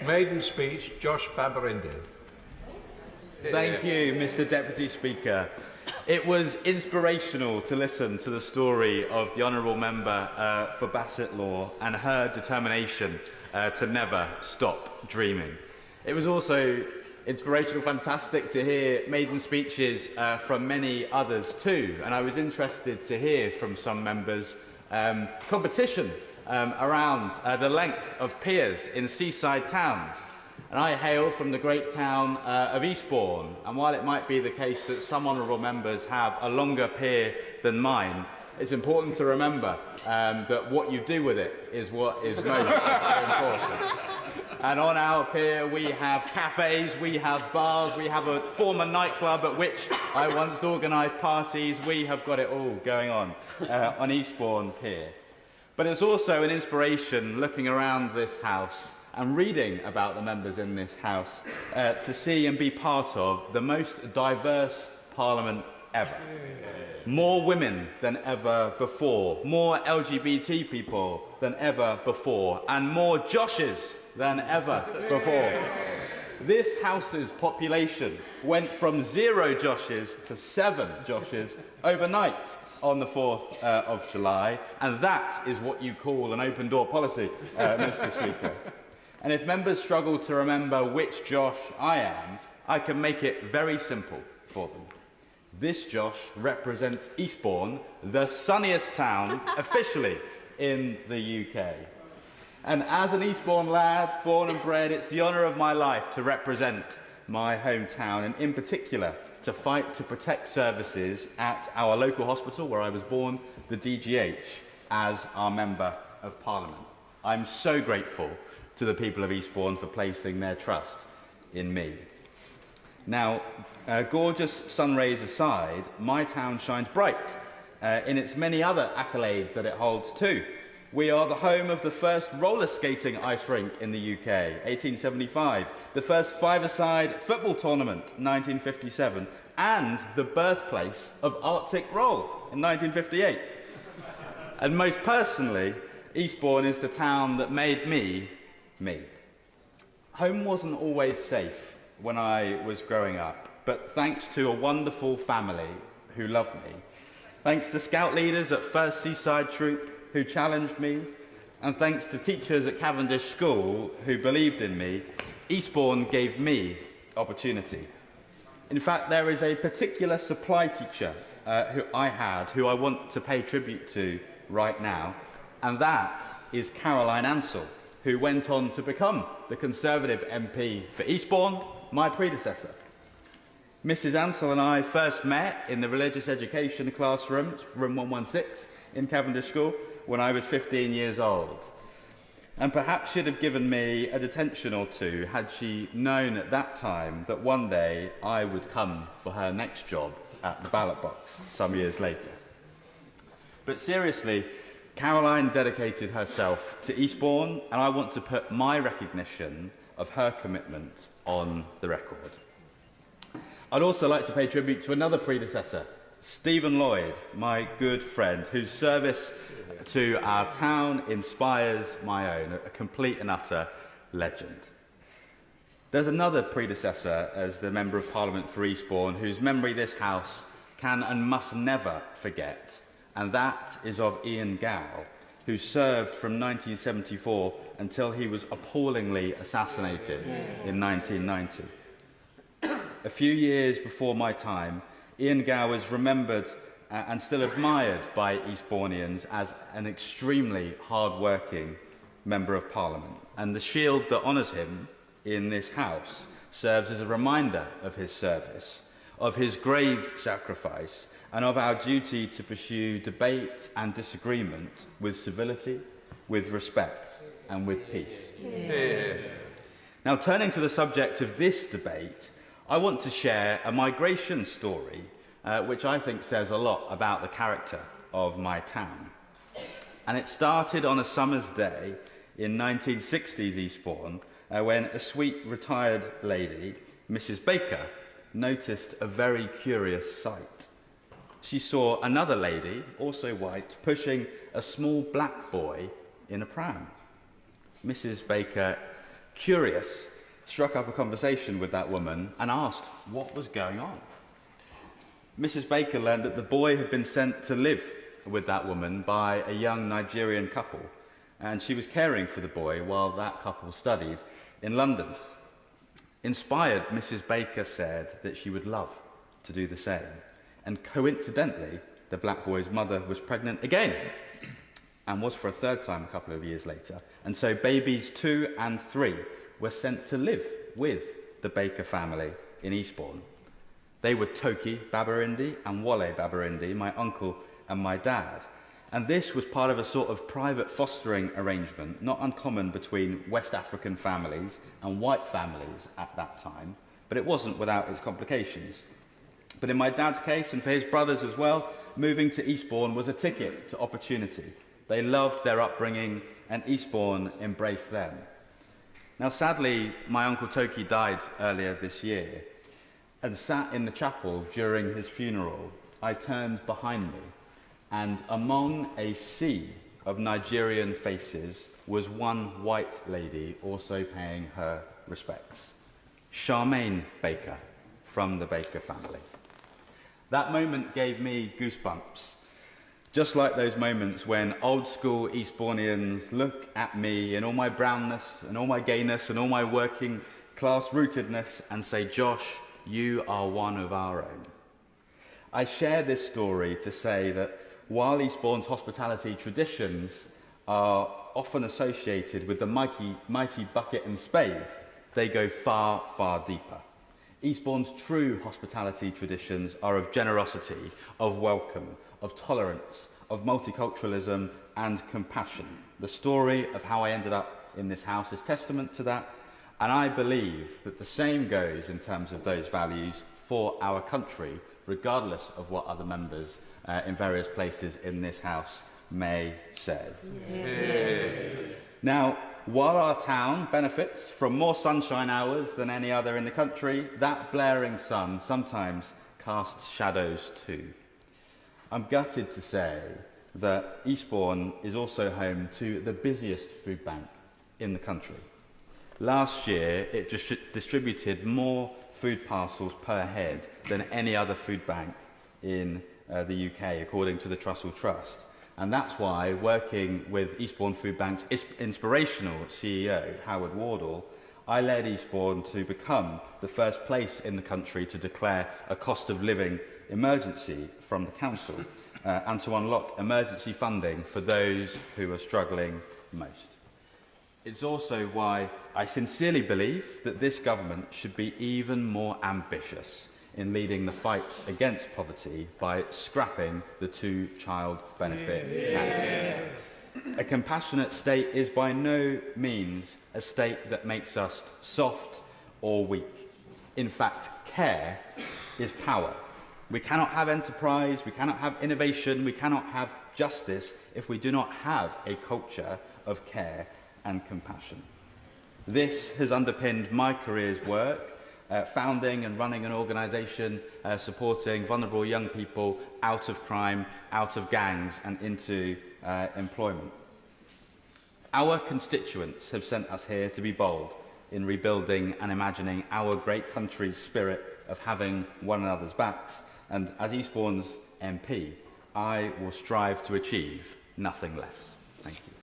Maiden speech, Josh Babarinde. Thank you, Mr. Deputy Speaker. It was inspirational to listen to the story of the Honourable Member for Bassett Law and her determination to never stop dreaming. It was also inspirational, fantastic to hear maiden speeches from many others too, and I was interested to hear from some members competition around the length of piers in seaside towns. And I hail from the great town of Eastbourne, and while it might be the case that some honourable members have a longer pier than mine, it's important to remember that what you do with it is what is most important. And on our pier we have cafes, we have bars, we have a former nightclub at which I once organised parties. We have got it all going on Eastbourne Pier. But it's also an inspiration looking around this house and reading about the members in this house to see and be part of the most diverse Parliament ever. More women than ever before, more LGBT people than ever before, and more Joshes than ever before. This house's population went from 0 Joshes to 7 Joshes overnight on the 4th of July, and that is what you call an open door policy, Mr. Speaker. And if members struggle to remember which Josh I am, I can make it very simple for them. This Josh represents Eastbourne, the sunniest town officially in the UK. And as an Eastbourne lad, born and bred, it's the honour of my life to represent my hometown, and in particular to fight to protect services at our local hospital where I was born, the DGH, as our Member of Parliament. I'm so grateful to the people of Eastbourne for placing their trust in me. Now, gorgeous sun rays aside, my town shines bright in its many other accolades that it holds too. We are the home of the first roller skating ice rink in the UK, 1875, the first five-a-side football tournament, 1957, and the birthplace of Arctic Roll in 1958. And most personally, Eastbourne is the town that made me. Home wasn't always safe when I was growing up, but thanks to a wonderful family who loved me, thanks to scout leaders at 1st Seaside Troop who challenged me, and thanks to teachers at Cavendish School who believed in me, Eastbourne gave me opportunity. In fact, there is a particular supply teacher who I want to pay tribute to right now, and that is Caroline Ansell, who went on to become the Conservative MP for Eastbourne, my predecessor. Mrs. Ansell and I first met in the religious education classroom, room 116, in Cavendish School, when I was 15 years old. And perhaps she'd have given me a detention or two had she known at that time that one day I would come for her next job at the ballot box some years later. But seriously, Caroline dedicated herself to Eastbourne, and I want to put my recognition of her commitment on the record. I'd also like to pay tribute to another predecessor, Stephen Lloyd, my good friend, whose service to our town inspires my own, a complete and utter legend. There's another predecessor as the Member of Parliament for Eastbourne whose memory this House can and must never forget, and that is of Ian Gow, who served from 1974 until he was appallingly assassinated in 1990. A few years before my time, Ian Gow is remembered and still admired by Eastbournians as an extremely hard-working Member of Parliament, and the shield that honours him in this House serves as a reminder of his service, of his grave sacrifice, and of our duty to pursue debate and disagreement with civility, with respect, and with peace. Yeah. Now, turning to the subject of this debate, I want to share a migration story which I think says a lot about the character of my town. And it started on a summer's day in 1960s Eastbourne when a sweet retired lady, Mrs. Baker, noticed a very curious sight. She saw another lady, also white, pushing a small black boy in a pram. Mrs. Baker Curious, struck up a conversation with that woman and asked what was going on. Mrs. Baker learned that the boy had been sent to live with that woman by a young Nigerian couple, and she was caring for the boy while that couple studied in London. Inspired, Mrs. Baker said that she would love to do the same. And coincidentally, the black boy's mother was pregnant again, and was for a third time a couple of years later. And so babies 2 and 3 were sent to live with the Baker family in Eastbourne. They were Toki Babarinde and Wale Babarinde, my uncle and my dad. And this was part of a sort of private fostering arrangement, not uncommon between West African families and white families at that time, but it wasn't without its complications. But in my dad's case, and for his brothers as well, moving to Eastbourne was a ticket to opportunity. They loved their upbringing, and Eastbourne embraced them. Now, sadly, my uncle Toki died earlier this year, and sat in the chapel during his funeral. I turned behind me, and among a sea of Nigerian faces was one white lady also paying her respects. Charmaine Baker, from the Baker family. That moment gave me goosebumps. Just like those moments when old school Eastbournians look at me in all my brownness and all my gayness and all my working class rootedness and say, Josh, you are one of our own. I share this story to say that while Eastbourne's hospitality traditions are often associated with the mighty bucket and spade, they go far, far deeper. Eastbourne's true hospitality traditions are of generosity, of welcome, of tolerance, of multiculturalism and compassion. The story of how I ended up in this house is testament to that, and I believe that the same goes in terms of those values for our country, regardless of what other members in various places in this house may say. Yeah. Now, while our town benefits from more sunshine hours than any other in the country, that blaring sun sometimes casts shadows too. I'm gutted to say that Eastbourne is also home to the busiest food bank in the country. Last year, it distributed more food parcels per head than any other food bank in the UK, according to the Trussell Trust. And that's why, working with Eastbourne Food Bank's inspirational CEO, Howard Wardle, I led Eastbourne to become the first place in the country to declare a cost of living emergency from the council and to unlock emergency funding for those who are struggling most. It's also why I sincerely believe that this government should be even more ambitious in leading the fight against poverty by scrapping the 2-child benefit cap. A compassionate state is by no means a state that makes us soft or weak. In fact, care is power. We cannot have enterprise, we cannot have innovation, we cannot have justice if we do not have a culture of care and compassion. This has underpinned my career's work, founding and running an organisation supporting vulnerable young people out of crime, out of gangs and into employment. Our constituents have sent us here to be bold in rebuilding and imagining our great country's spirit of having one another's backs, and as Eastbourne's MP, I will strive to achieve nothing less. Thank you.